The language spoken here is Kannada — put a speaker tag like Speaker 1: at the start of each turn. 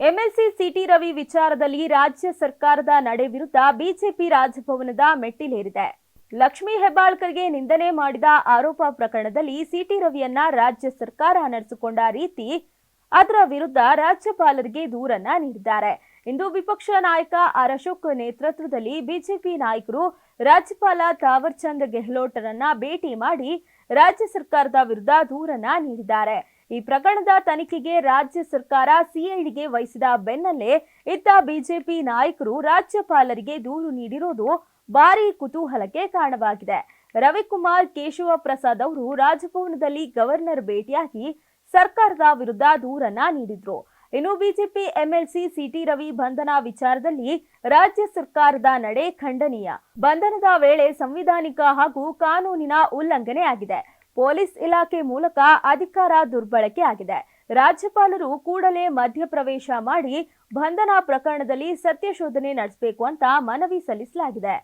Speaker 1: ಎಂಎಲ್ಸಿ ಸಿಟಿ ರವಿ ವಿಚಾರದಲ್ಲಿ ರಾಜ್ಯ ಸರ್ಕಾರದ ನಡೆ ವಿರುದ್ಧ ಬಿಜೆಪಿ ರಾಜಭವನದ ಮೆಟ್ಟಿಲೇರಿದೆ. ಲಕ್ಷ್ಮೀ ಹೆಬ್ಬಾಳ್ಕರ್ಗೆ ನಿಂದನೆ ಮಾಡಿದ ಆರೋಪ ಪ್ರಕರಣದಲ್ಲಿ ಸಿಟಿ ರವಿಯನ್ನ ರಾಜ್ಯ ಸರ್ಕಾರ ನಡೆಸಿಕೊಂಡ ರೀತಿ, ಅದರ ವಿರುದ್ಧ ರಾಜ್ಯಪಾಲರಿಗೆ ದೂರನ್ನ ನೀಡಿದ್ದಾರೆ. ಇಂದು ವಿಪಕ್ಷ ನಾಯಕ ಆರ್ ಅಶೋಕ್ ನೇತೃತ್ವದಲ್ಲಿ ಬಿಜೆಪಿ ನಾಯಕರು ರಾಜ್ಯಪಾಲ ಥಾವರ್ ಚಂದ್ ಗೆಹ್ಲೋಟ್ರನ್ನ ಭೇಟಿ ಮಾಡಿ ರಾಜ್ಯ ಸರ್ಕಾರದ ವಿರುದ್ಧ ದೂರನ್ನ ನೀಡಿದ್ದಾರೆ. ಈ ಪ್ರಕರಣದ ತನಿಖೆಗೆ ರಾಜ್ಯ ಸರ್ಕಾರ ಸಿಐಡಿಗೆ ವಹಿಸಿದ ಬೆನ್ನಲ್ಲೇ ಇತ್ತ ಬಿಜೆಪಿ ನಾಯಕರು ರಾಜ್ಯಪಾಲರಿಗೆ ದೂರು ನೀಡಿರುವುದು ಭಾರೀ ಕುತೂಹಲಕ್ಕೆ ಕಾರಣವಾಗಿದೆ. ರವಿಕುಮಾರ್ ಕೇಶವ ಪ್ರಸಾದ್ ಅವರು ರಾಜಭವನದಲ್ಲಿ ಗವರ್ನರ್ ಭೇಟಿಯಾಗಿ ಸರ್ಕಾರದ ವಿರುದ್ಧ ದೂರನ್ನ ನೀಡಿದ್ರು. ಇನ್ನು ಬಿಜೆಪಿ ಎಂಎಲ್ಸಿ ಸಿಟಿ ರವಿ ಬಂಧನ ವಿಚಾರದಲ್ಲಿ ರಾಜ್ಯ ಸರ್ಕಾರದ ನಡೆ ಖಂಡನೀಯ. ಬಂಧನದ ವೇಳೆ ಸಂವಿಧಾನಿಕ ಹಾಗೂ ಕಾನೂನಿನ ಉಲ್ಲಂಘನೆ ಆಗಿದೆ. ಪೊಲೀಸ್ ಇಲಾಖೆ ಮೂಲಕ ಅಧಿಕಾರ ದುರ್ಬಳಕೆ ಆಗಿದೆ. ರಾಜ್ಯಪಾಲರು ಕೂಡಲೇ ಮಧ್ಯಪ್ರವೇಶ ಮಾಡಿ ಬಂಧನ ಪ್ರಕರಣದಲ್ಲಿ ಸತ್ಯಶೋಧನೆ ನಡೆಸಬೇಕು ಅಂತ ಮನವಿ ಸಲ್ಲಿಸಲಾಗಿದೆ.